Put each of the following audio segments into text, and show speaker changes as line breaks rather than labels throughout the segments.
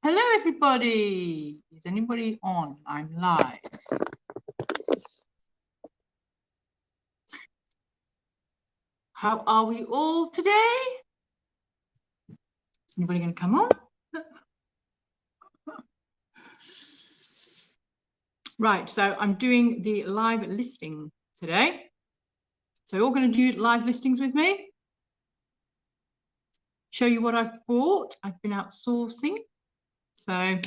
Hello, everybody. Is anybody on? I'm live. How are we all today? Anybody going to come on? Right, so I'm doing the live listing today. So you're all going to do live listings with me. Show you what I've bought. I've been outsourcing. So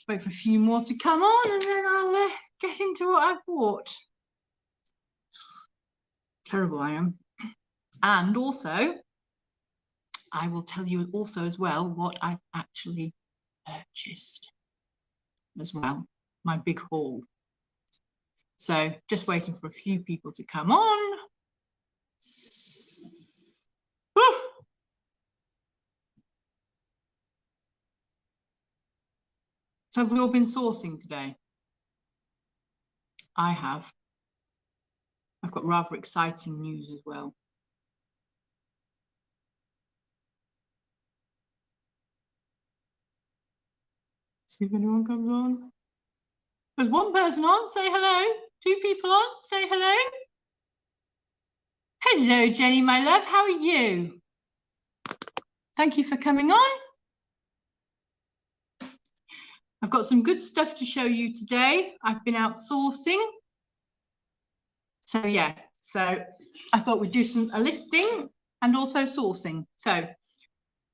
wait for a few more to come on and then I'll get into what I've bought. Terrible I am. And also, I will tell you also as well what I've actually purchased as well, my big haul. So just waiting for a few people to come on. Woo! So have we all been sourcing today? I have. I've got rather exciting news as well. See if anyone comes on. There's one person on, say hello. Two people on, say hello. Hello, Jenny, my love, how are you? Thank you for coming on. I've got some good stuff to show you today. I've been outsourcing. So yeah, so I thought we'd do a listing and also sourcing. So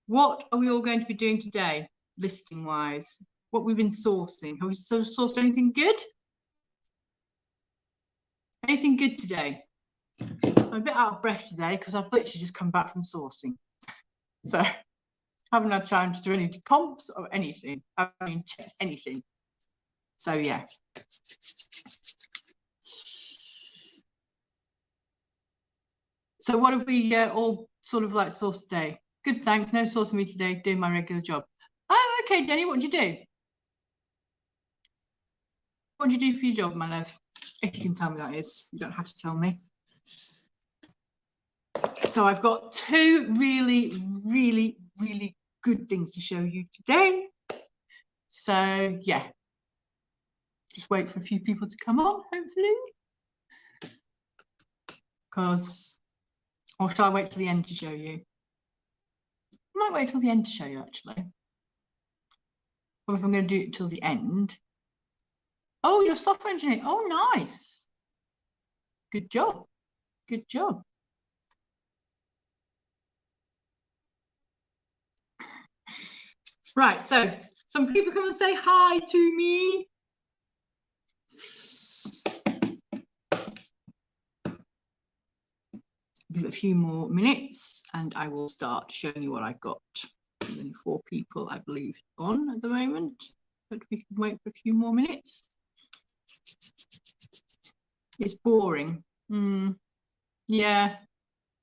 what are we all going to be doing today, listing wise? What we've been sourcing? Have we sourced anything good? Anything good today? I'm a bit out of breath today because I've literally just come back from sourcing. So I haven't had time to do any comps or anything. I haven't even checked anything. So yeah. So what have we all sort of like sourced today? Good, thanks. No sourcing me today, doing my regular job. Oh, okay, Jenny, what did you do? What did you do for your job, my love? If you can tell me that is, you don't have to tell me. So I've got two really, really, really good things to show you today. So yeah, just wait for a few people to come on, hopefully. Because, or shall I wait till the end to show you? I might wait till the end to show you, actually. Or if I'm going to do it till the end. Oh, you're a software engineer. Oh, nice. Good job. Good job. Right, so some people come and say hi to me. Give it a few more minutes and I will start showing you what I got. There's only 4 people, I believe, on at the moment, but we can wait for a few more minutes. It's boring. Yeah,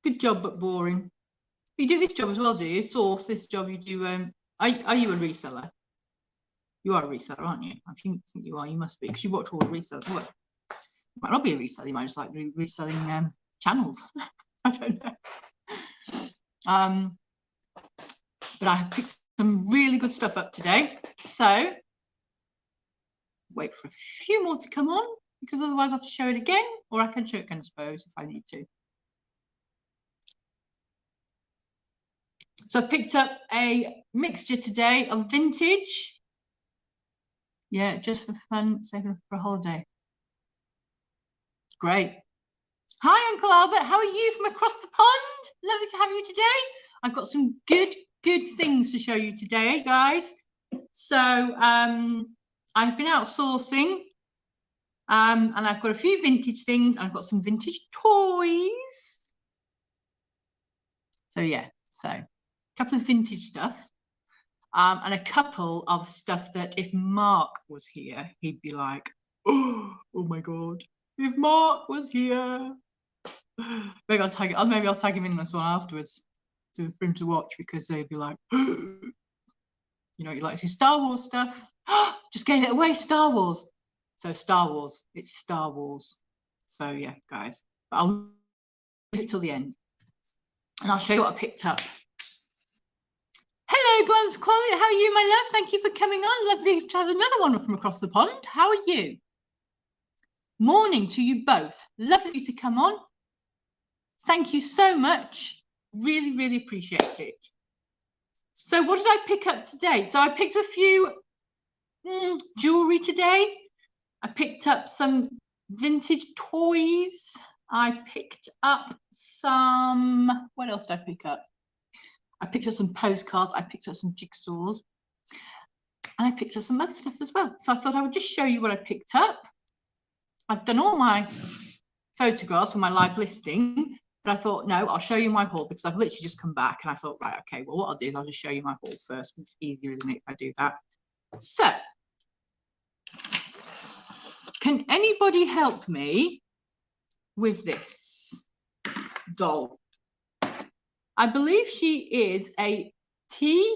good job, but boring. You do this job as well, do you? Source this job. You do. Are you a reseller? You are a reseller, aren't you? I think you are. You must be, because you watch all the resellers. Well, you might not be a reseller. You might just like reselling channels. I don't know. But I have picked some really good stuff up today. So wait for a few more to come on, because otherwise I have to show it again, or I can show it again, I suppose, if I need to. So I picked up a mixture today of vintage. Yeah, just for fun, saving for a holiday. Great. Hi, Uncle Albert. How are you from across the pond? Lovely to have you today. I've got some good things to show you today, guys. So I've been outsourcing, and I've got a few vintage things. I've got some vintage toys. So yeah, so a couple of vintage stuff, and a couple of stuff that if Mark was here, he'd be like, oh my God, if Mark was here. Maybe I'll tag him in this one afterwards for him to watch, because they'd be like, you know, you like to see Star Wars stuff. Just gave it away, Star Wars. So Star Wars, it's Star Wars. So yeah, guys, but I'll leave it till the end and I'll show you what I picked up. Hello, Hi, Blums Chloe. How are you, my love? Thank you for coming on. Lovely to have another one from across the pond. How are you? Morning to you both. Lovely to come on. Thank you so much. Really, really appreciate it. So what did I pick up today? So I picked up a few jewelry today. I picked up some vintage toys. I picked up some, what else did I pick up? I picked up some postcards. I picked up some jigsaws. And I picked up some other stuff as well. So I thought I would just show you what I picked up. I've done all my photographs for my live listing, but I thought, no, I'll show you my haul because I've literally just come back and I thought, right, okay, well, what I'll do is I'll just show you my haul first because it's easier, isn't it, if I do that. So, can anybody help me with this doll? I believe she is a she's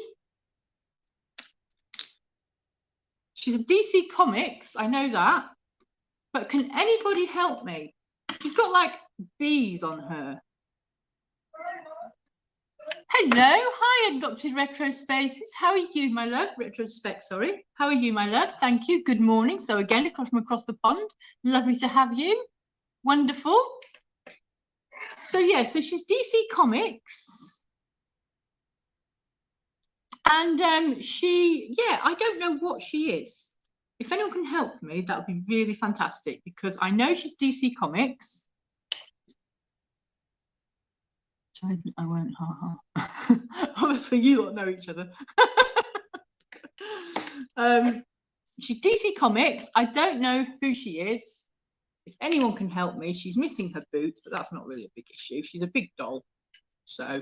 a DC Comics, I know that, but can anybody help me? She's got like bees on her. Hello, hi, Adopted Retro Spaces. How are you, my love? Retrospect, sorry. How are you, my love? Thank you. Good morning. So again, from across the pond. Lovely to have you. Wonderful. So yeah, so she's DC Comics. And I don't know what she is. If anyone can help me, that would be really fantastic because I know she's DC Comics. I won't, Obviously, you lot know each other. She's DC Comics. I don't know who she is. If anyone can help me, she's missing her boots, but that's not really a big issue. She's a big doll, so.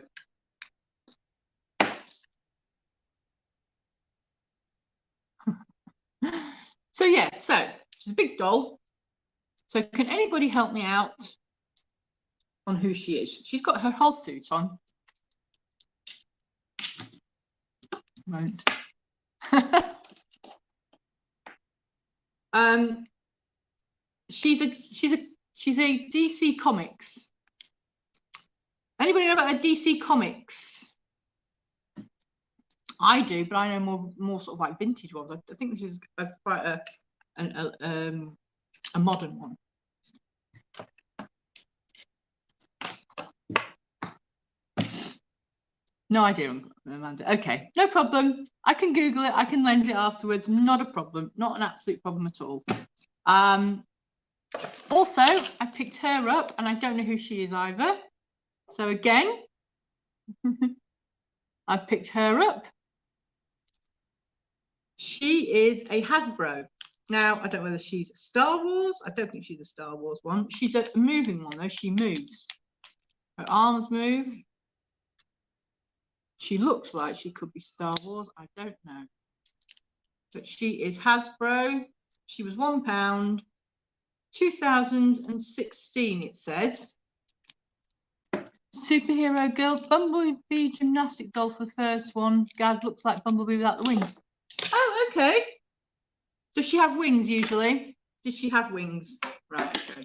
So yeah, so she's a big doll. So can anybody help me out on who she is? She's got her whole suit on. Won't. She's a DC Comics. Anybody know about the DC Comics? I do, but I know more sort of like vintage ones. I think this is quite a modern one. No idea, Amanda. Okay, no problem. I can Google it. I can lens it afterwards. Not a problem. Not an absolute problem at all. Also, I picked her up, and I don't know who she is either. So again, I've picked her up. She is a Hasbro. Now, I don't know whether she's Star Wars. I don't think she's a Star Wars one. She's a moving one, though. She moves. Her arms move. She looks like she could be Star Wars. I don't know. But she is Hasbro. She was £1. 2016, it says. Superhero Girls. Bumblebee gymnastic doll for the first one. Gad looks like Bumblebee without the wings. Oh, okay. Does she have wings usually? Did she have wings? Right, okay.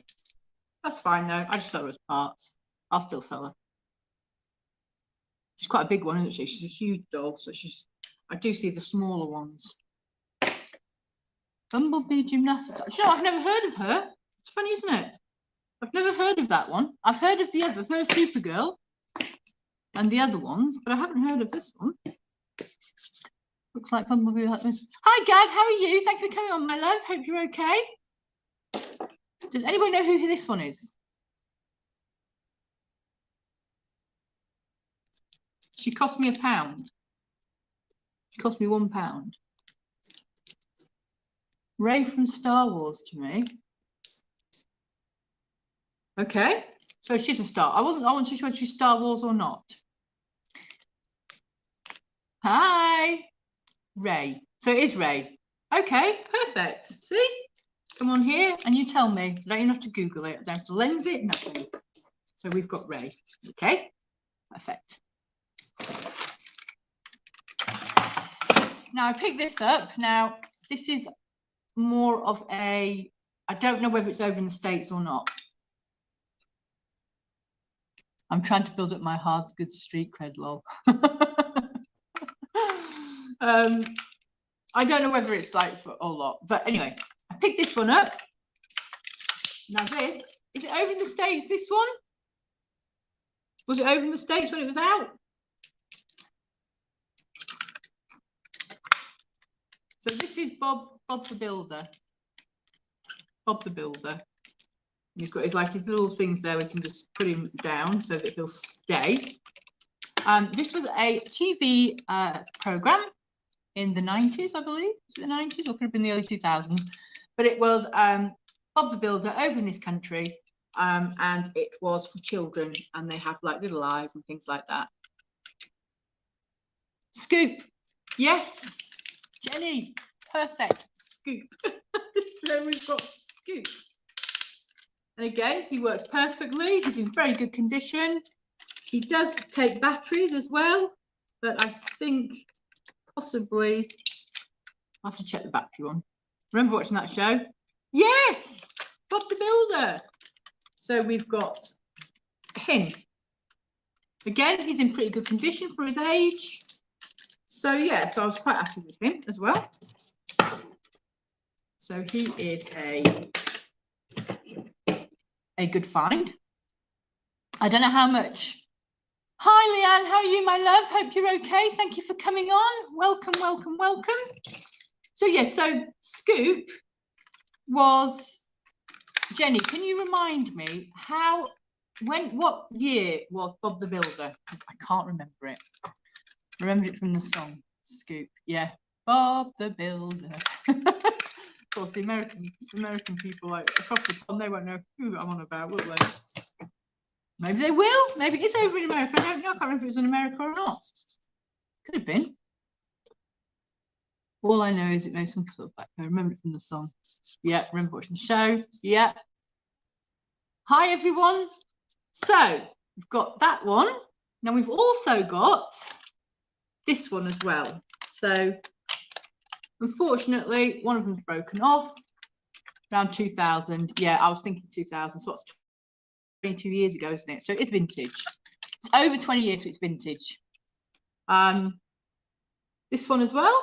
That's fine though. I just sell her as parts. I'll still sell her. She's quite a big one, isn't she? She's a huge doll, so I do see the smaller ones. Bumblebee gymnastics. You know, I've never heard of her. It's funny, isn't it? I've never heard of that one. I've heard of the other. I've heard of Supergirl and the other ones, but I haven't heard of this one. Looks like Bumblebee like this. Hi, Gad. How are you? Thank you for coming on, my love. Hope you're okay. Does anybody know who this one is? She cost me £1. She cost me £1. Rey from Star Wars to me. Okay, so she's a star. I wasn't too sure if she's Star Wars or not. Hi, Rey. So it is Rey. Okay, perfect. See? Come on here and you tell me. I don't even have to Google it. I don't have to lens it, nothing. So we've got Rey. Okay, perfect. Now I picked this up. Now this is more of I don't know whether it's over in the States or not. I'm trying to build up my hard goods street cred, lol. I don't know whether it's like for a lot, but anyway, I picked this one up. Now this, is it over in the States, this one? Was it over in the States when it was out? So this is Bob the Builder. Bob the Builder. He's got his like his little things there. We can just put him down so that he'll stay. This was a TV program in the 90s, I believe. Was it the 90s or could have been the early 2000s? But it was Bob the Builder over in this country, and it was for children, and they have like little eyes and things like that. Scoop, yes, Jenny, perfect. Scoop. So we've got Scoop. And again, he works perfectly. He's in very good condition. He does take batteries as well, but I think possibly I'll have to check the battery one. Remember watching that show? Yes, Bob the Builder. So we've got him. Again, he's in pretty good condition for his age. So yeah, so I was quite happy with him as well. So he is a good find. I don't know how much. Hi Leanne, how are you, my love? Hope you're okay. Thank you for coming on. Welcome, welcome, welcome. So yeah, so Scoop was, Jenny, can you remind me what year was Bob the Builder? Because I can't remember it. I remembered it from the song, Scoop. Yeah, Bob the Builder. Of course, the American people like across the pond, they won't know who I'm on about, will they? Maybe they will. Maybe it's over in America. I don't know. I can't remember if it was in America or not. Could have been. All I know is it knows some sort of back. I remember it from the song. Yeah, remember watching the show. Yeah. Hi everyone. So we've got that one. Now we've also got this one as well. So unfortunately, one of them's broken off around 2000. Yeah, I was thinking 2000. So what's 22 years ago, isn't it? So it's vintage. It's over 20 years, so it's vintage. This one as well.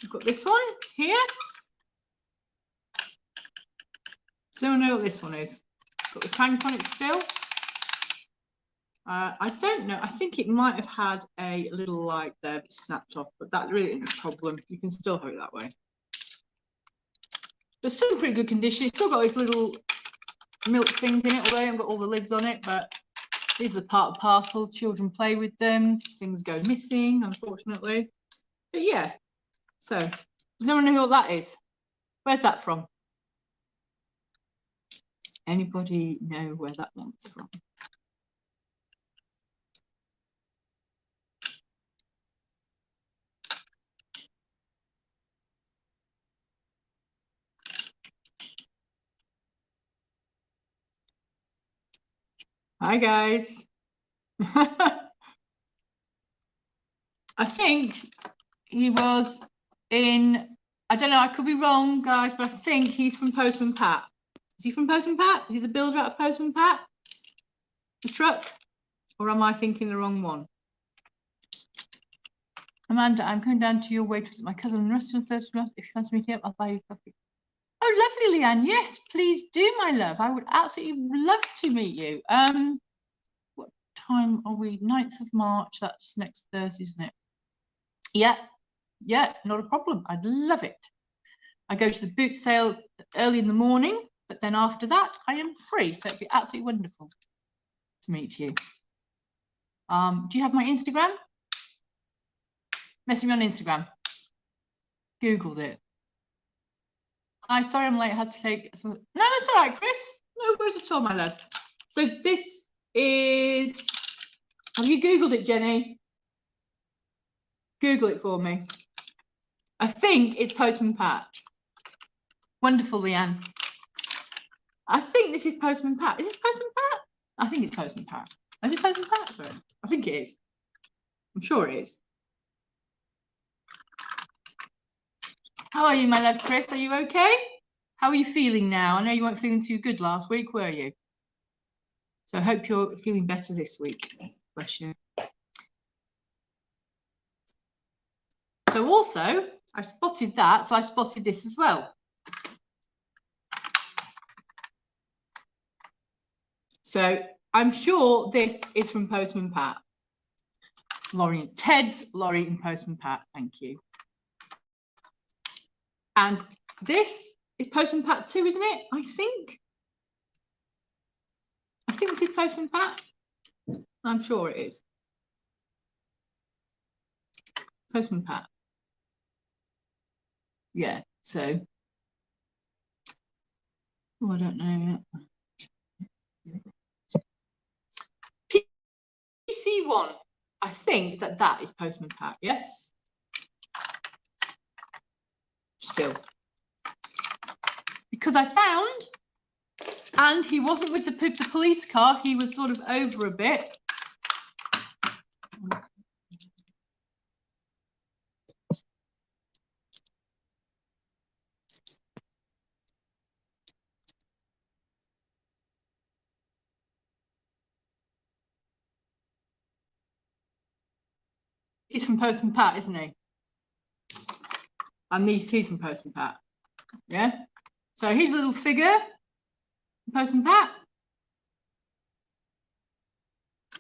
We've got this one here. Does anyone know what this one is? Got the crank on it still. I don't know. I think it might have had a little light there that snapped off, but that really isn't a problem. You can still have it that way. But still in pretty good condition. It's still got these little milk things in it, although I haven't got all the lids on it, but these are part and parcel. Children play with them. Things go missing, unfortunately. But yeah. So, does anyone know what that is? Where's that from? Anybody know where that one's from? Hi guys. I think he was in, I don't know, I could be wrong guys, but I think he's from Postman Pat. Is he from Postman Pat? Is he the builder out of Postman Pat? The truck? Or am I thinking the wrong one? Amanda, I'm coming down to your way to visit my cousin in the restaurant. If you fancy meeting up, I'll buy you coffee. Oh, lovely, Leanne. Yes, please do, my love. I would absolutely love to meet you. What time are we? 9th of March. That's next Thursday, isn't it? Yeah, yeah, not a problem. I'd love it. I go to the boot sale early in the morning, but then after that, I am free. So it'd be absolutely wonderful to meet you. Do you have my Instagram? Message me on Instagram. Googled it. Hi, sorry I'm late. I had to take some. No, that's all right, Chris. No worries at all, my love. So this is. Have you Googled it, Jenny? Google it for me. I think it's Postman Pat. Wonderful, Leanne. I think this is Postman Pat. Is this Postman Pat? I think it's Postman Pat. Is it Postman Pat? I think it is. I'm sure it is. How are you, my love, Chris? Are you okay? How are you feeling now? I know you weren't feeling too good last week, were you? So I hope you're feeling better this week. Bless you. So also, I spotted that, so I spotted this as well. So I'm sure this is from Postman Pat. Laurie and Ted's, Laurie and Postman Pat, thank you. And this is Postman Pat too, isn't it? I think this is Postman Pat. I'm sure it is. Postman Pat. Yeah, so. Oh, I don't know. PC1. I think that is Postman Pat, yes? Still. Because I found, and he wasn't with the police car, he was sort of over a bit. He's from Postman Pat, isn't he? And he's from Postman Pat. Yeah. So here's a little figure, Postman Pat.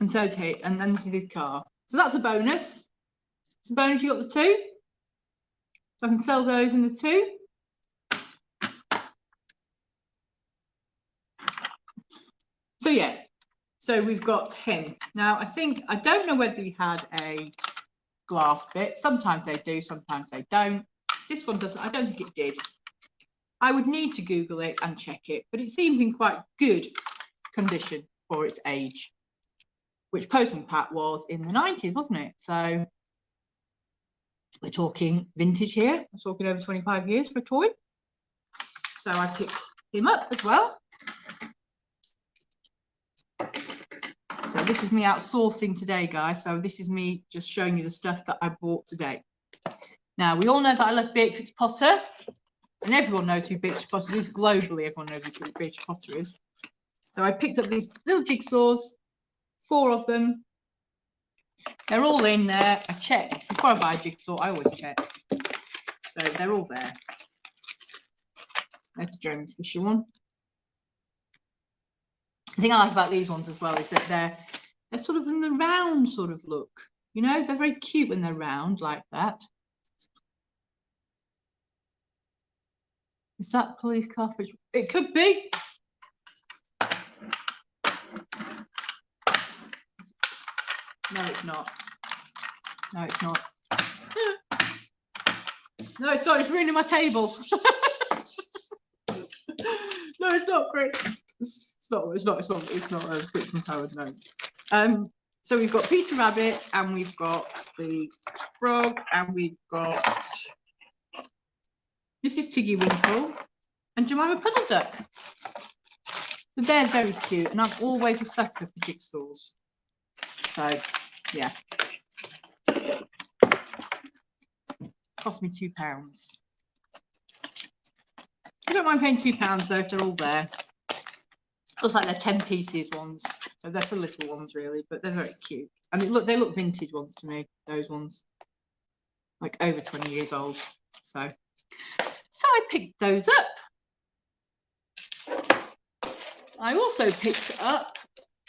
And so is he. And then this is his car. So that's a bonus. It's a bonus, you got the two. So I can sell those in the two. So yeah. So we've got him. Now I don't know whether he had a glass bit. Sometimes they do, sometimes they don't. This one doesn't, I don't think it did. I would need to Google it and check it, but it seems in quite good condition for its age, which Postman Pat was in the 90s, wasn't it? So we're talking vintage here. We're talking over 25 years for a toy. So I picked him up as well. So this is me outsourcing today, guys. So this is me just showing you the stuff that I bought today. Now, we all know that I love Beatrix Potter, and everyone knows who Beatrix Potter is. Globally, everyone knows who Beatrix Potter is. So I picked up these little jigsaws, 4 of them. They're all in there. I check. Before I buy a jigsaw, I always check. So they're all there. There's the Jeremy Fisher one. The thing I like about these ones as well is that they're sort of in the round sort of look. You know, they're very cute when they're round like that. Is that police car fridge? It could be. No, it's not. No, it's not. No, it's not. It's ruining my table. No, it's not, Chris. It's not a Brixton Howard, no. So we've got Peter Rabbit, and we've got the frog, and we've got Mrs. Tiggy Winkle and Jemima Puddle Duck. So they're very cute, and I'm always a sucker for jigsaws. So yeah. Cost me £2. I don't mind paying £2 though if they're all there. Looks like they're 10 pieces ones, so they're for little ones really, but they're very cute. I mean, look, they look vintage ones to me. Those ones, like over 20 years old. So I picked those up. I also picked up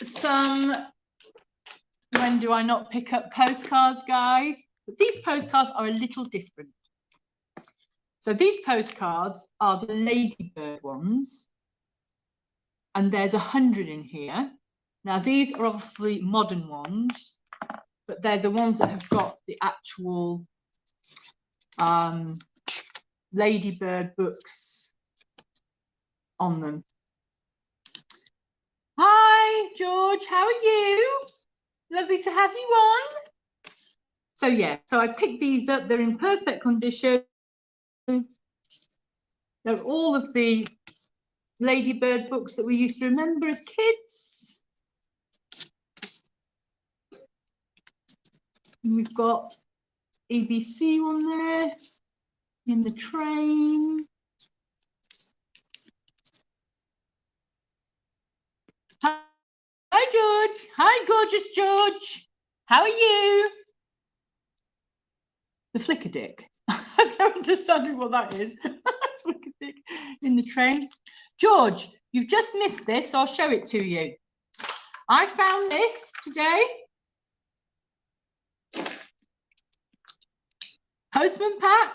some. When do I not pick up postcards, guys? But these postcards are a little different. So these postcards are the Ladybird ones. And there's 100 in here. Now, these are obviously modern ones, but they're the ones that have got the actual Ladybird books on them. Hi, George, how are you? Lovely to have you on. So yeah, so I picked these up. They're in perfect condition. They're all of the Ladybird books that we used to remember as kids. And we've got ABC on there, In the Train. Hi, George. Hi, gorgeous George. How are you? The Flickerdick. I don't understand what that is. Flickerdick in the train. George, you've just missed this, so I'll show it to you. I found this today. Postman Pat.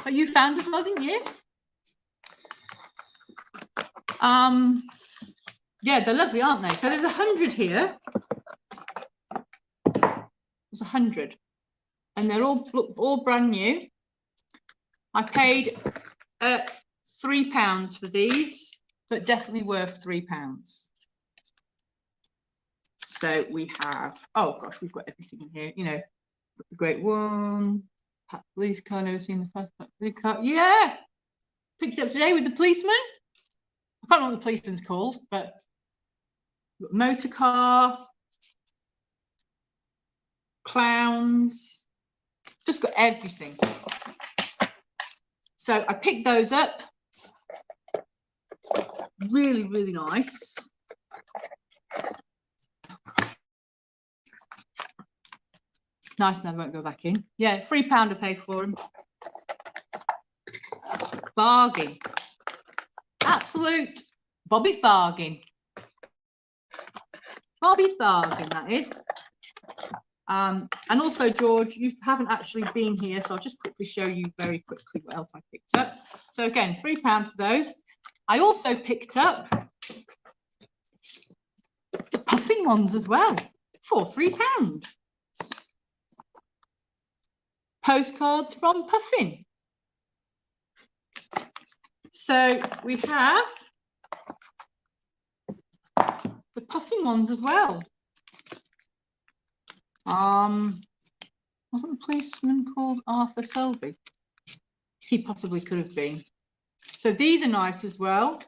But you found as well, didn't you? Yeah, they're lovely, aren't they? So there's 100 here. There's 100, and they're all brand new. I paid £3 for these, but definitely worth £3. So we have, oh gosh, we've got everything in here. You know, the Great One, Pat Police Car. Never seen the Pat Police Car. Yeah, picked it up today with the policeman. I can't remember what the policeman's called, but motor car, clowns, just got everything. So I picked those up. Really, really nice. Nice, and I won't go back in. Yeah, £3 I paid for them. Bargain. Absolute Bobby's bargain. Bobby's bargain, that is. And also, George, you haven't actually been here, so I'll just quickly show you very quickly what else I picked up. So again, £3 for those. I also picked up the puffin ones as well for £3. Postcards from Puffin. So we have the puffin ones as well. Wasn't the policeman called Arthur Selby? He possibly could have been. So these are nice as well.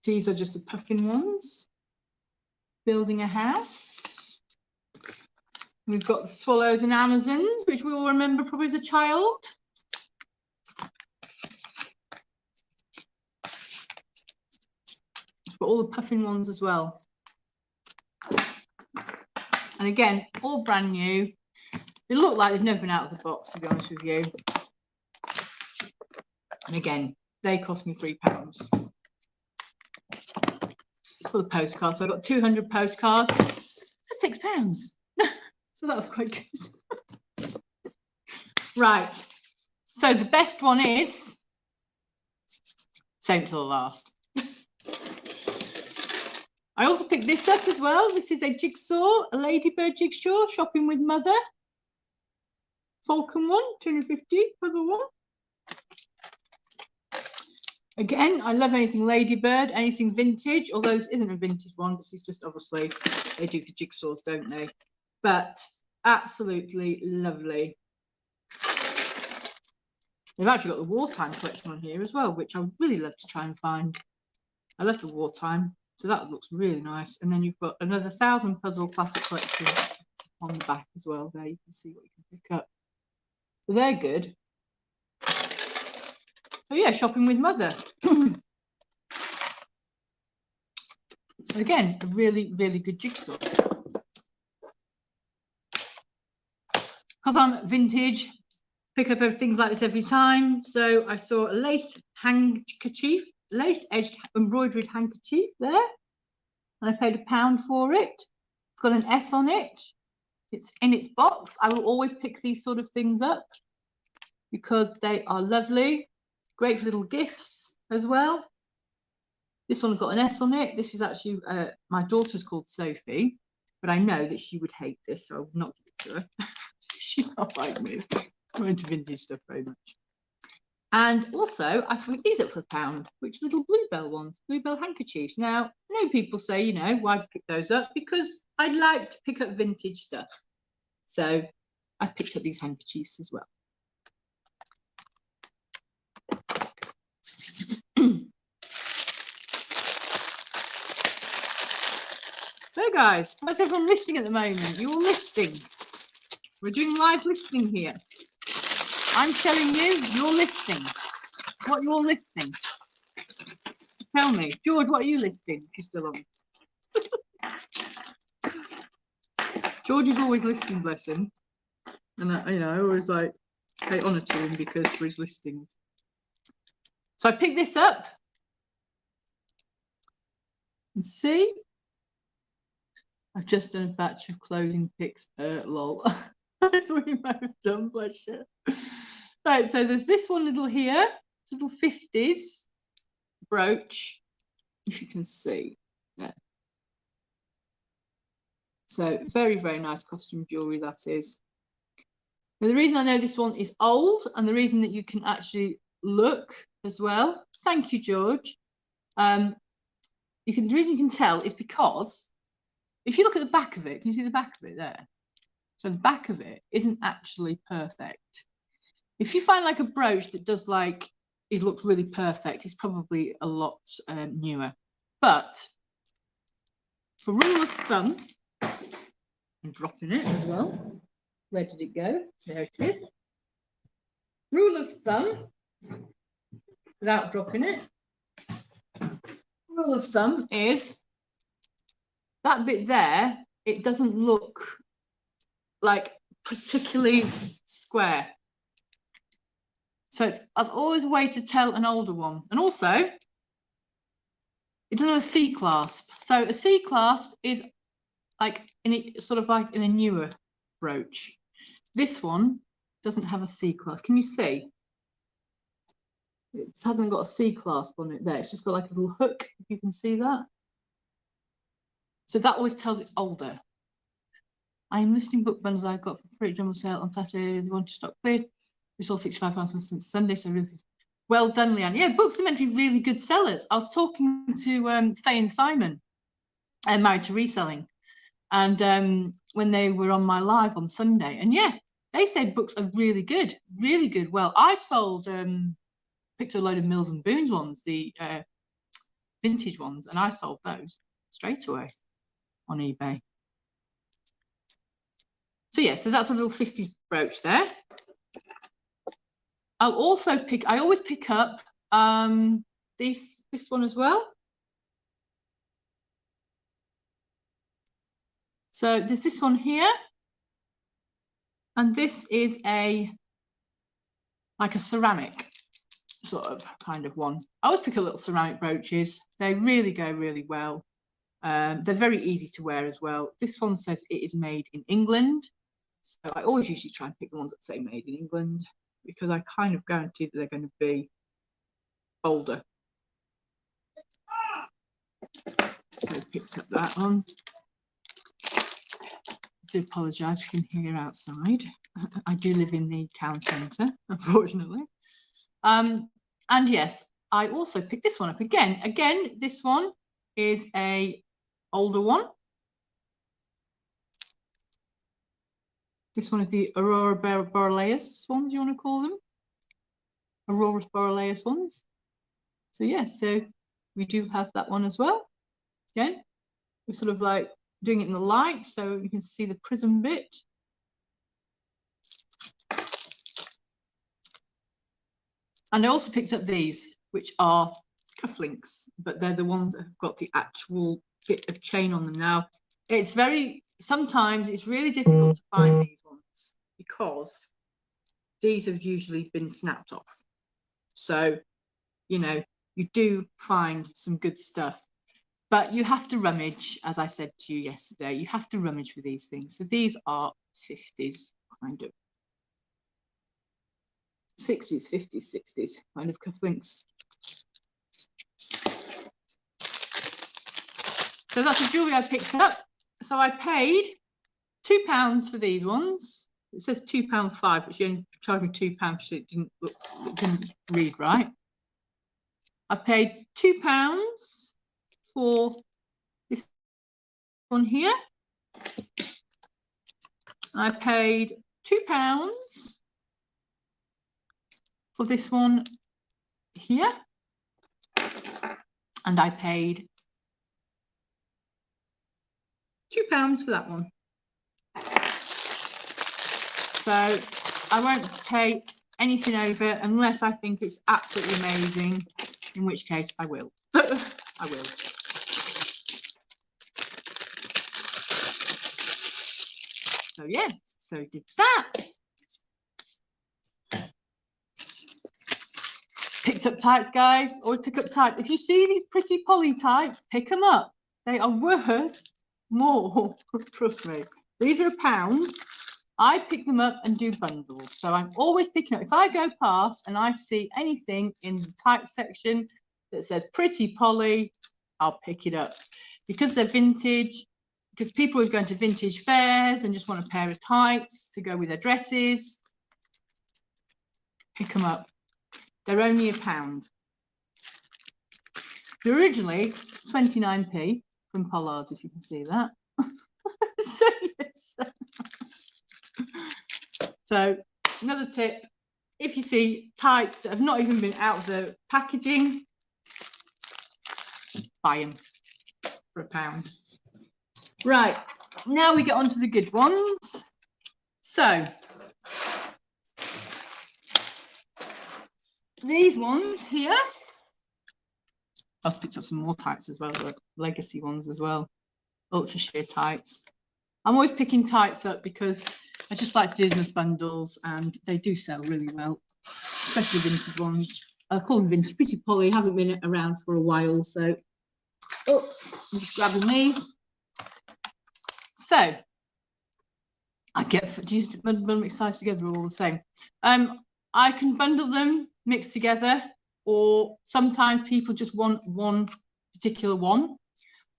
These are just the puffin ones. Building a house. We've got the swallows and Amazons, which we all remember probably as a child. We've got all the puffin ones as well. And again, all brand new. They look like they've never been out of the box, to be honest with you. And again, they cost me £3 for the postcards. So I got 200 postcards for £6. So that was quite good. Right. So the best one is same till the last. I also picked this up as well. This is a jigsaw, a ladybird jigsaw, shopping with mother. Falcon one, 250 puzzle one. Again, I love anything ladybird, anything vintage, although this isn't a vintage one. This is just obviously they do the jigsaws, don't they? But absolutely lovely. They've actually got the wartime collection on here as well, which I would really love to try and find. I love the wartime, so that looks really nice. And then you've got another 1,000 puzzle classic collection on the back as well. There you can see what you can pick up. So they're good. So yeah, shopping with mother. So again, a really, really good jigsaw. Because I'm vintage, pick up things like this every time. So I saw a laced handkerchief, laced edged embroidered handkerchief there. And I paid £1 for it. It's got an S on it. It's in its box. I will always pick these sort of things up because they are lovely. Great for little gifts as well. This one's got an S on it. This is actually, my daughter's called Sophie, but I know that she would hate this, so I will not give it to her. She's not like me. I'm into vintage stuff very much. And also, I picked these up for £1, which are little bluebell ones, bluebell handkerchiefs. Now, I know people say, you know, why pick those up? Because I like to pick up vintage stuff. So I picked up these handkerchiefs as well. So guys, how's everyone listing at the moment? You're all listing. We're doing live listing here. I'm showing you your listing. What you're listing. Tell me. George, what are you listing if you're still on? George is always listening, bless him. And I always like pay honour to him because for his listings. So I picked this up. And see, I've just done a batch of clothing picks. Lol. That's what you might have done, bless you. Right, so there's this one little here, little 50s brooch, if you can see. Yeah. So very, very nice costume jewellery that is. Now, the reason I know this one is old and the reason that you can actually look as well. Thank you, George. The reason you can tell is because if you look at the back of it, can you see the back of it there? So the back of it isn't actually perfect. If you find like a brooch that does like, it looks really perfect, it's probably a lot newer. But for rule of thumb, I'm dropping it as well. Where did it go? There it is. Rule of thumb, without dropping it, rule of thumb is that bit there, it doesn't look like particularly square. So it's always a way to tell an older one. And also, it doesn't have a C-clasp. So a C-clasp is like sort of like in a newer brooch. This one doesn't have a C-clasp. Can you see? It hasn't got a C-clasp on it there. It's just got like a little hook, if you can see that. So that always tells it's older. I am listing book bundles I've got for free general sale on Saturday. They want to stock cleared. We sold £65 since Sunday, so really well done, Leanne. Yeah, books are meant to be really good sellers. I was talking to Faye and Simon, Married to Reselling, and when they were on my live on Sunday, and yeah, they said books are really good, really good. Well, I sold, picked a load of Mills and Boons ones, the vintage ones, and I sold those straight away on eBay. So yeah, so that's a little 50s brooch there. I'll also I always pick up this one as well. So there's this one here, and this is like a ceramic sort of kind of one. I always pick up little ceramic brooches. They really go really well. They're very easy to wear as well. This one says it is made in England. So I always usually try and pick the ones that say made in England, because I kind of guarantee that they're going to be older. So I picked up that one. I do apologise if you can hear outside. I do live in the town centre, unfortunately. And yes, I also picked this one up again. Again, this one is a older one. This one is the Aurora Borealis ones, you want to call them? Aurora Borealis ones. So yeah, so we do have that one as well. Again, we're sort of like doing it in the light so you can see the prism bit. And I also picked up these, which are cufflinks, but they're the ones that have got the actual bit of chain on them. Now, it's sometimes it's really difficult to find these ones because these have usually been snapped off. So, you know, you do find some good stuff, but you have to rummage, as I said to you yesterday, you have to rummage for these things. So these are 50s kind of, 60s, 50s, 60s kind of cufflinks. So that's the jewellery I picked up. So I paid £2 for these ones. It says £2.5, which you only charged me £2 because it didn't read right. I paid £2 for this one here. I paid £2 for this one here. And I paid £2 for that one. So I won't pay anything over unless I think it's absolutely amazing, in which case I will. I will. So yeah, so did that. Picked up tights, guys. Always pick up tights. If you see these pretty Polly tights, pick them up. They are worth more. Trust me. These are £1. I pick them up and do bundles. So I'm always picking up. If I go past and I see anything in the tights section that says pretty Polly, I'll pick it up. Because they're vintage, because people always go to vintage fairs and just want a pair of tights to go with their dresses. Pick them up. They're only £1. They're originally 29p from Pollard's, if you can see that. So, yes. So another tip, if you see tights that have not even been out of the packaging, buy them for £1. Right, now we get on to the good ones. So these ones here, I've picked up some more tights as well, the legacy ones as well, ultra sheer tights. I'm always picking tights up because I just like to do them as bundles and they do sell really well, especially vintage ones. I call them vintage. Pretty Polly haven't been around for a while, so I'm just grabbing these. So I get bundle mixed size together are all the same. I can bundle them mixed together, or sometimes people just want one particular one.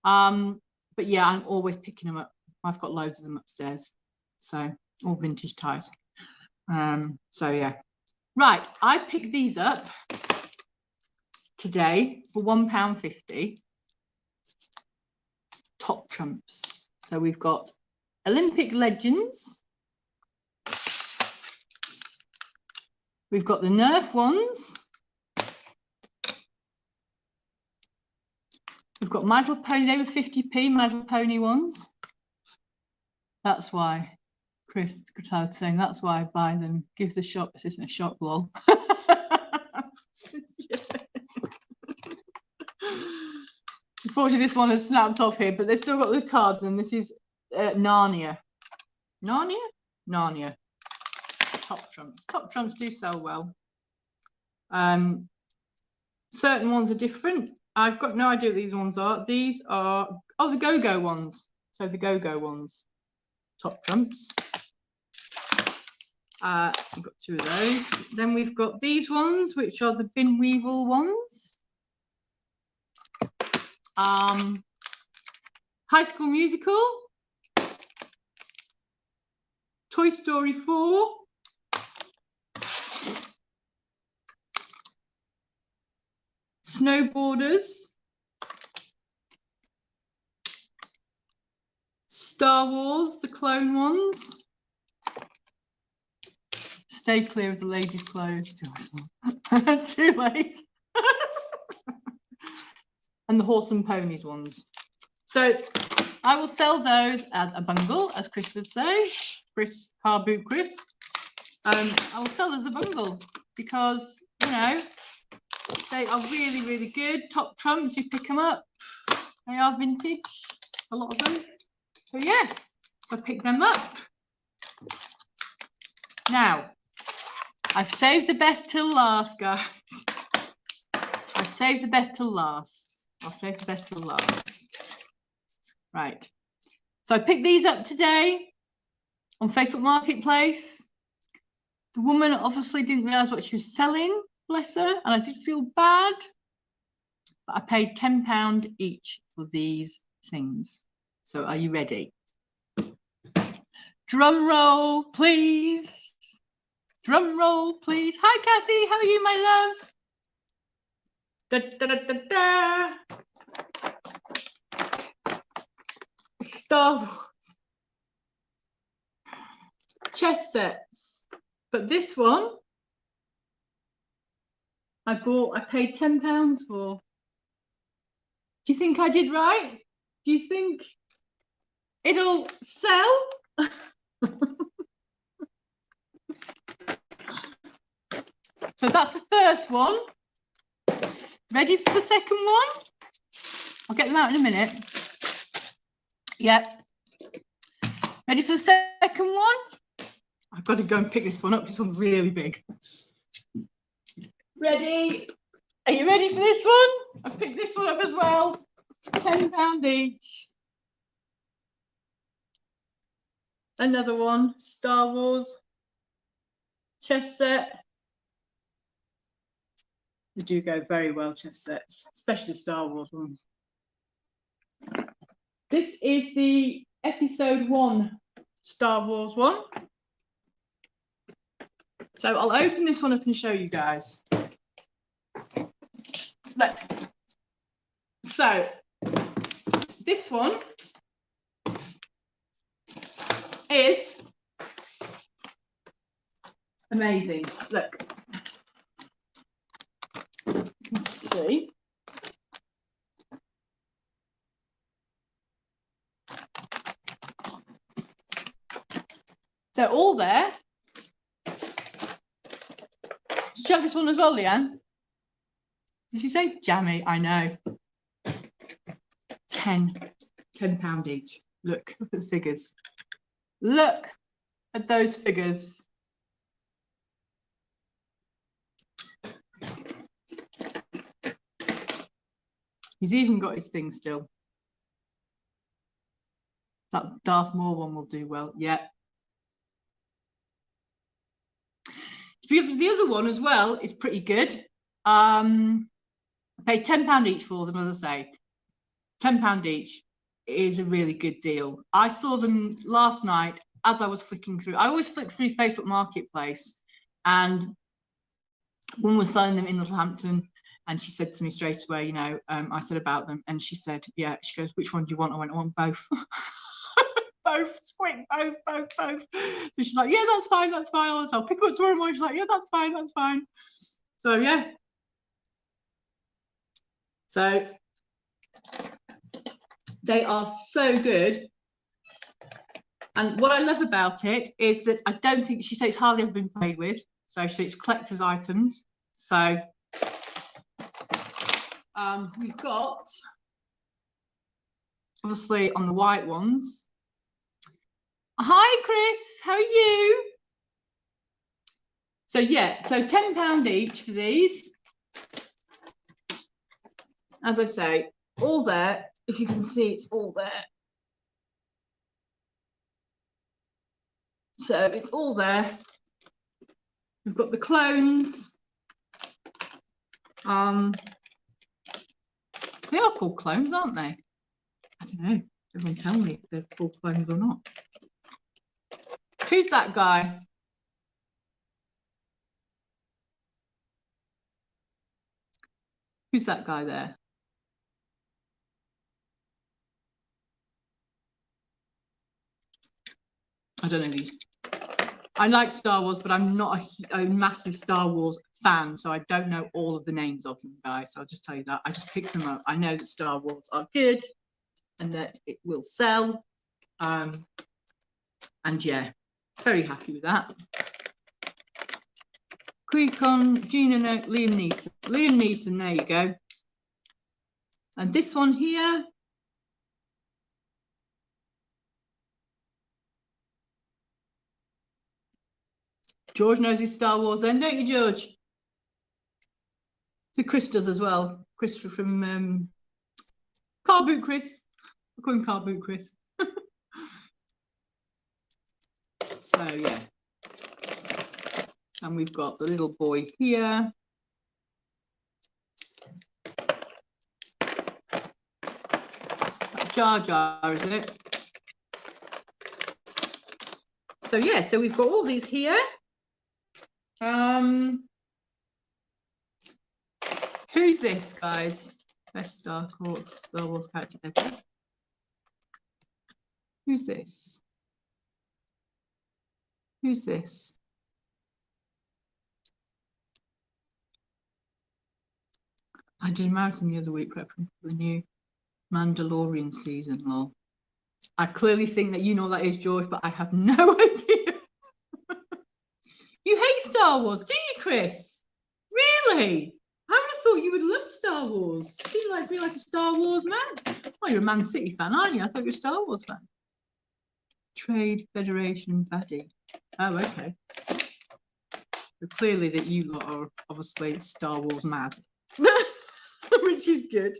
But yeah, I'm always picking them up. I've got loads of them upstairs, so all vintage ties. So yeah, right. I picked these up today for £1.50. Top trumps. So we've got Olympic legends. We've got the Nerf ones. We've got My Little Pony. They were 50p, My Little Pony ones. That's why Chris Gratard saying that's why I buy them. Give the shop assistant a shock, lol. Unfortunately, this one has snapped off here, but they've still got the cards, and this is Narnia. Narnia. Top trumps. Top trumps do sell well. Certain ones are different. I've got no idea what these ones are. These are, oh, the Go-Go ones. So the Go-Go ones. Top trumps. We've got 2 of those. Then we've got these ones, which are the Bin Weevil ones. High School Musical. Toy Story 4. Snowboarders. Star Wars, the clone ones. Stay clear of the ladies' clothes. Too late. And the Horse and Ponies ones. So I will sell those as a bundle, as Chris would say. Chris, car boot Chris. I will sell as a bundle because, you know, they are really, really good. Top trumps, you pick them up. They are vintage, a lot of them. So yeah, so pick them up. Now, I've saved the best till last, guys. I've saved the best till last. I'll save the best till last. Right. So I picked these up today on Facebook Marketplace. The woman obviously didn't realise what she was selling, bless her, and I did feel bad. But I paid £10 each for these things. So are you ready? Drum roll, please. Drum roll, please. Hi, Kathy. How are you, my love? Da, da, da, da, da. Star Wars. Chess sets. But this one, I paid £10 for. Do you think I did right? Do you think it'll sell? So that's the first one. Ready for the second one? I'll get them out in a minute. Yep. Ready for the second one? I've got to go and pick this one up. This one's really big. Ready? Are you ready for this one? I've picked this one up as well. £10 each. Another one, Star Wars chess set. They do go very well, chess sets, especially Star Wars ones. This is the episode 1 Star Wars one. So I'll open this one up and show you guys. Look. So this one is amazing. Look. Let's see. They're all there. Did you have this one as well, Leanne? Did you say jammy? I know. £10 each. Look at the figures. Look at those figures. He's even got his thing still. That Darth Maul one will do well. Yeah. The other one as well is pretty good. I paid £10 each for them, as I say. £10 each is a really good deal. I saw them last night as I was flicking through. I always flick through Facebook Marketplace, and one was selling them in Littlehampton, and she said to me straight away, you know, I said about them, and she said, yeah, she goes, which one do you want? I went, I want both. Both, quick, both. So she's like, yeah, that's fine. I'll pick them up tomorrow morning. She's like, yeah, that's fine. So yeah. So they are so good. And what I love about it is that I don't think, she said it's hardly ever been played with. So she said it's collector's items. So we've got, obviously on the white ones. Hi, Chris, how are you? So yeah, so £10 each for these. As I say, all there. If you can see, it's all there. So it's all there. We've got the clones. They are called clones, aren't they? I don't know. Everyone tell me if they're called clones or not. Who's that guy? Who's that guy there? I don't know these. I like Star Wars, but I'm not a massive Star Wars fan, so I don't know all of the names of them, guys. So I'll just tell you that. I just picked them up. I know that Star Wars are good and that it will sell. And yeah, very happy with that. Qui-Gon, Gina, no, Liam Neeson. Liam Neeson, there you go. And this one here. George knows his Star Wars then, don't you, George? So Chris does as well. Chris from Car Boot Chris. I call him Car Boot Chris. So yeah. And we've got the little boy here. Jar Jar, isn't it? So yeah, so we've got all these here. Who's this, guys? Best Star Wars character ever. Who's this? Who's this? I did a marathon the other week prepping for the new Mandalorian season, lol. I clearly think that you know what that is, George, but I have no idea. You hate Star Wars, do you, Chris? Really? I would have thought you would love Star Wars. You seem like be like a Star Wars man. Oh, you're a Man City fan, aren't you? I thought you were a Star Wars fan. Trade Federation baddie. Oh, okay. So clearly that you lot are obviously Star Wars mad, which is good.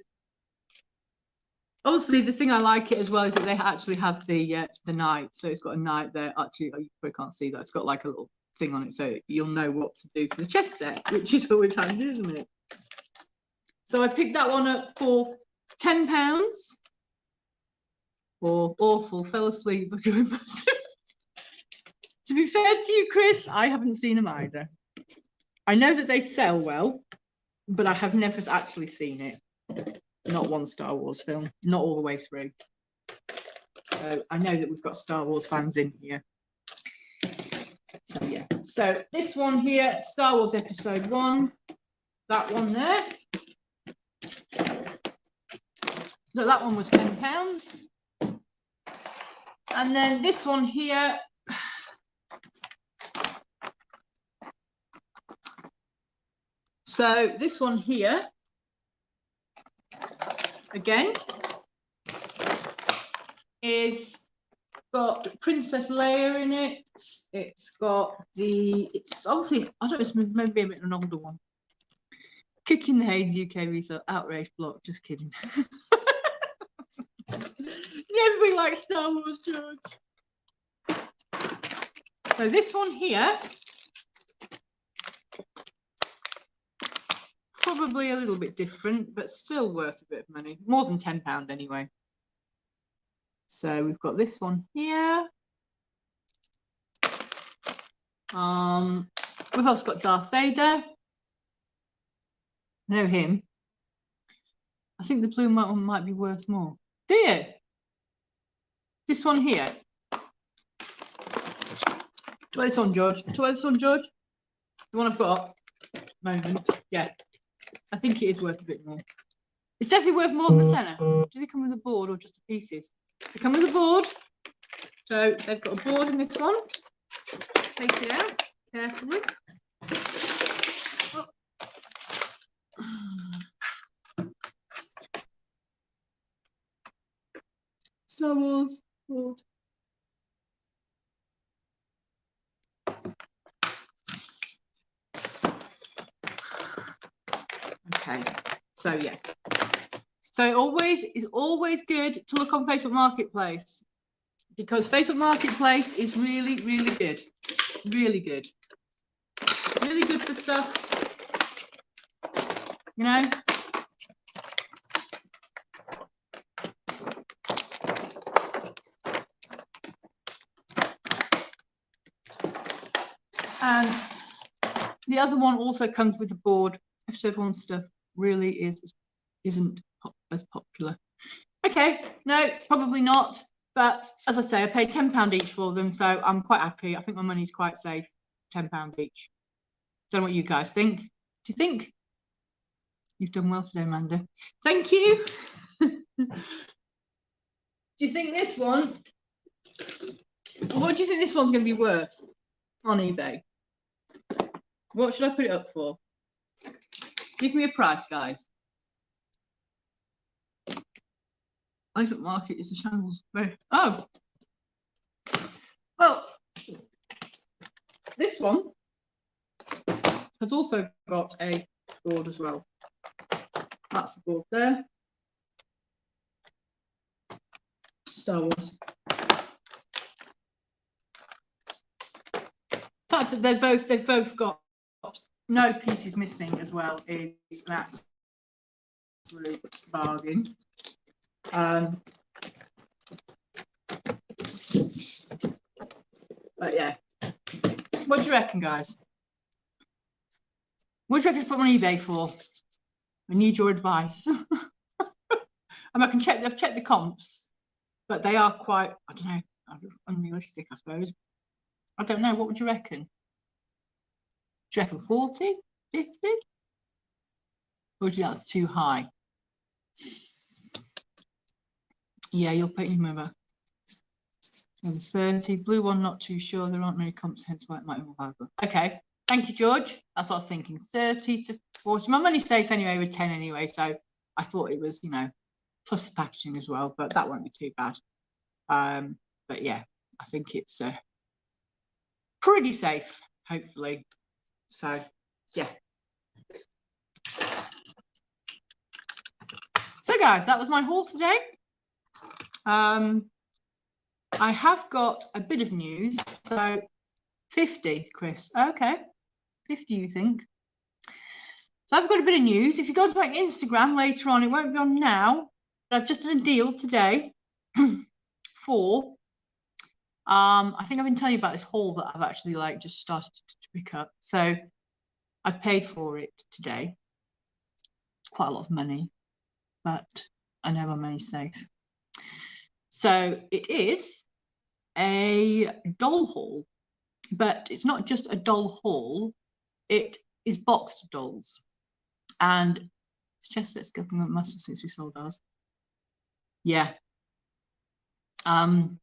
Obviously, the thing I like it as well is that they actually have the knight. So it's got a knight there. Actually, you probably can't see that. It's got like a little thing on it, so you'll know what to do for the chess set, which is always handy, isn't it? So I picked that one up for £10. Or awful, fell asleep during most. To be fair to you, Chris, I haven't seen them either. I know that they sell well, but I have never actually seen it. Not one Star Wars film, not all the way through. So I know that we've got Star Wars fans in here. So yeah. So this one here, Star Wars Episode 1. That one there. So that one was £10. And then this one here. So this one here, again, is got Princess Leia in it. It's got it's obviously, I don't know, it's maybe a bit an older one. Kicking the Hades UK resale outrage block. Just kidding. Everybody likes Star Wars, George. So this one here, probably a little bit different, but still worth a bit of money. More than £10 anyway. So we've got this one here. We've also got Darth Vader. I know him. I think the blue one might be worth more. Do you? This one here. Try this on, George. Try this on, George. The one I've got. Moment. Yeah. I think it is worth a bit more. It's definitely worth more than the Senna. Do they come with a board or just the pieces? They come with a board. So they've got a board in this one. Take it out carefully. Oh. Star Wars board. Okay, so yeah. So it's always good to look on Facebook Marketplace, because Facebook Marketplace is really, really good. Really good. Really good for stuff, you know. And the other one also comes with the board. Episode 1 stuff really isn't as popular. Okay, no, probably not. But as I say, I paid £10 each for them, so I'm quite happy. I think my money's quite safe. £10 each. Don't know what you guys think. Do you think? You've done well today, Amanda. Thank you. Do you think this one? What do you think this one's going to be worth on eBay? What should I put it up for? Give me a price, guys. Facebook Market is a shambles. Oh, well, this one has also got a board as well. That's the board there. Star Wars. The fact that they've both got no pieces missing as well is an absolute bargain. But yeah, what do you reckon, guys? What do you reckon to put on eBay for? I need your advice. I mean, I've checked the comps, but they are quite, I don't know, unrealistic, I suppose. I don't know. What would you reckon? Do you reckon 40, 50? Or do you think that's too high? Yeah, you'll pay, remember. 30. Blue one, not too sure. There aren't many comps, hence why it might be more valuable. Okay. Thank you, George. That's what I was thinking. 30 to 40. My money's safe anyway with 10 anyway, so I thought it was, you know, plus the packaging as well, but that won't be too bad. But yeah, I think it's pretty safe, hopefully. So yeah. So guys, that was my haul today. I have got a bit of news. So 50, Chris. Okay, 50 you think? So I've got a bit of news. If you go to my Instagram later on, it won't be on now, but I've just done a deal today for I think I've been telling you about this haul that I've actually like just started to pick up. So I've paid for it today. It's quite a lot of money, but I know my money's safe. So it is a doll haul, but it's not just a doll haul, it is boxed dolls. And it's just let's go from the muscle since we sold ours. Yeah. And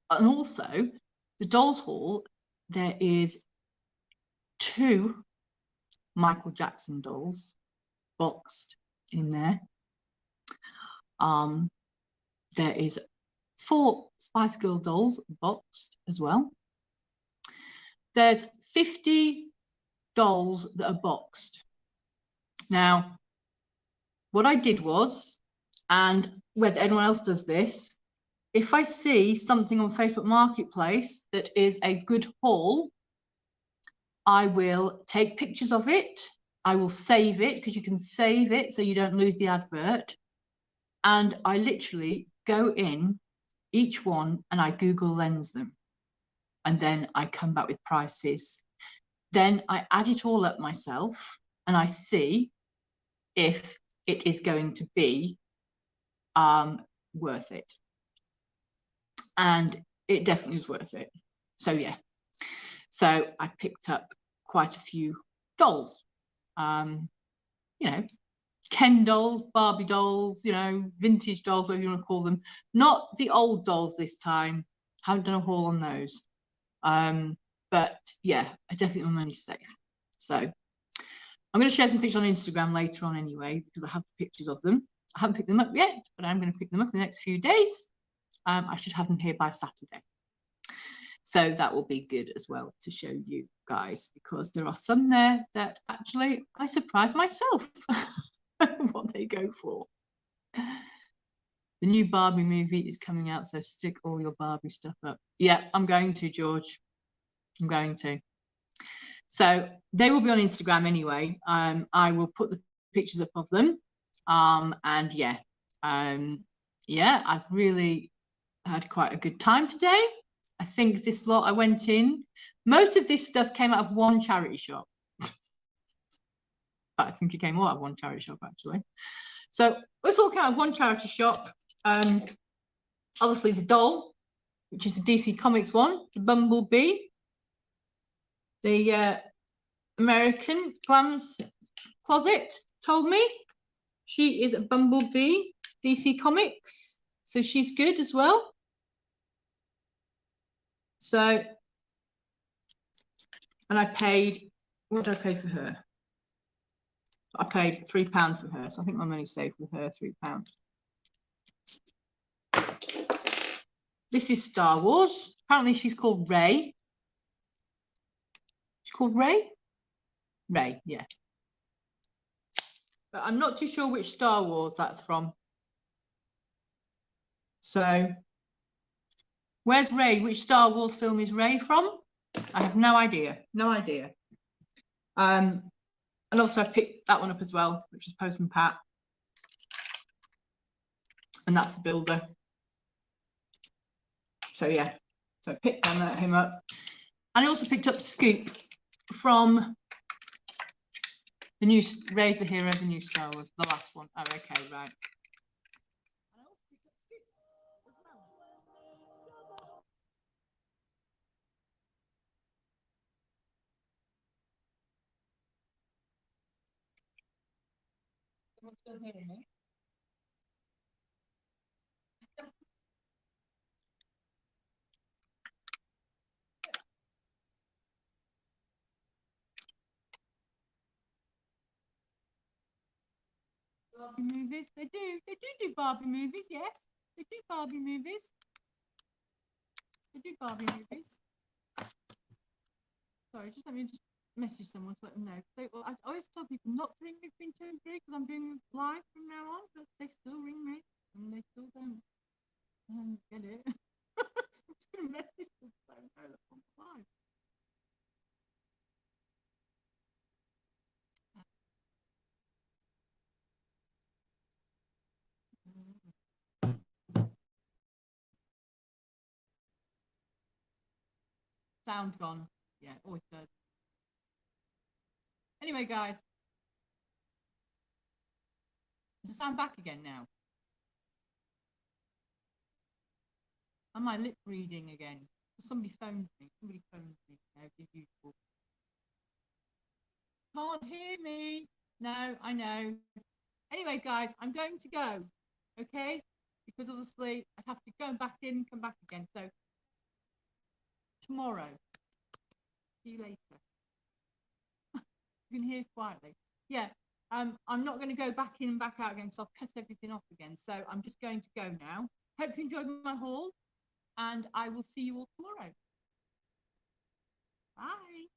also the dolls haul, there is 2 Michael Jackson dolls boxed in there. There is 4 Spice Girl dolls boxed as well. There's 50 dolls that are boxed. Now, what I did was, and whether anyone else does this, if I see something on Facebook Marketplace that is a good haul, I will take pictures of it. I will save it because you can save it so you don't lose the advert. And I literally go in each one and I Google Lens them. And then I come back with prices. Then I add it all up myself and I see if it is going to be worth it. And it definitely was worth it. So yeah. So I picked up quite a few dolls. You know, Ken dolls, Barbie dolls, you know, vintage dolls, whatever you want to call them. Not the old dolls this time. Haven't done a haul on those. But yeah, I definitely want my money safe. So I'm going to share some pictures on Instagram later on anyway, because I have the pictures of them. I haven't picked them up yet, but I'm going to pick them up in the next few days. I should have them here by Saturday. So that will be good as well to show you guys, because there are some there that actually I surprised myself what they go for. The new Barbie movie is coming out, so stick all your Barbie stuff up. Yeah, I'm going to, George. I'm going to. So they will be on Instagram anyway. I will put the pictures up of them. And yeah, yeah, I've really had quite a good time today. I think this lot I went in, most of this stuff came out of one charity shop. But I think it came all out of one charity shop actually. So this all came out of one charity shop. Obviously the doll, which is the DC Comics one, the Bumblebee, the American Glam's Closet told me she is a Bumblebee DC Comics, so she's good as well. So, and I paid, what did I pay for her? I paid £3 for her, so I think my money's safe with her, £3. This is Star Wars. Apparently she's called Rey. She's called Rey? Rey, yeah. But I'm not too sure which Star Wars that's from. So, where's Rey? Which Star Wars film is Rey from? I have no idea. No idea. And also I picked that one up as well, which is Postman Pat. And that's the builder. So yeah, so I picked him up. And I also picked up Scoop from the new Raise the Hero, the new Star Wars, the last one. Oh, okay, right. Still hearing me? Barbie movies, they do Barbie movies, yes, they do Barbie movies. I do Barbie movies. Sorry, just let me just message someone to let them know. Well, I always tell people not to ring me between 2 and 3 because I'm doing live from now on, but they still ring me and they still don't get it. So I'm just going to message them so I know that I'm live. Sound gone. Yeah, always does. Anyway, guys, is the sound back again now? Am I lip reading again? Somebody phones me. Somebody phones me. No, the usual. Can't hear me. No, I know. Anyway, guys, I'm going to go. Okay? Because obviously I have to go back in, come back again. So tomorrow. See you later. You can hear quietly. Yeah. I'm not going to go back in and back out again because I'll cut everything off again. So I'm just going to go now. Hope you enjoyed my haul, and I will see you all tomorrow. Bye.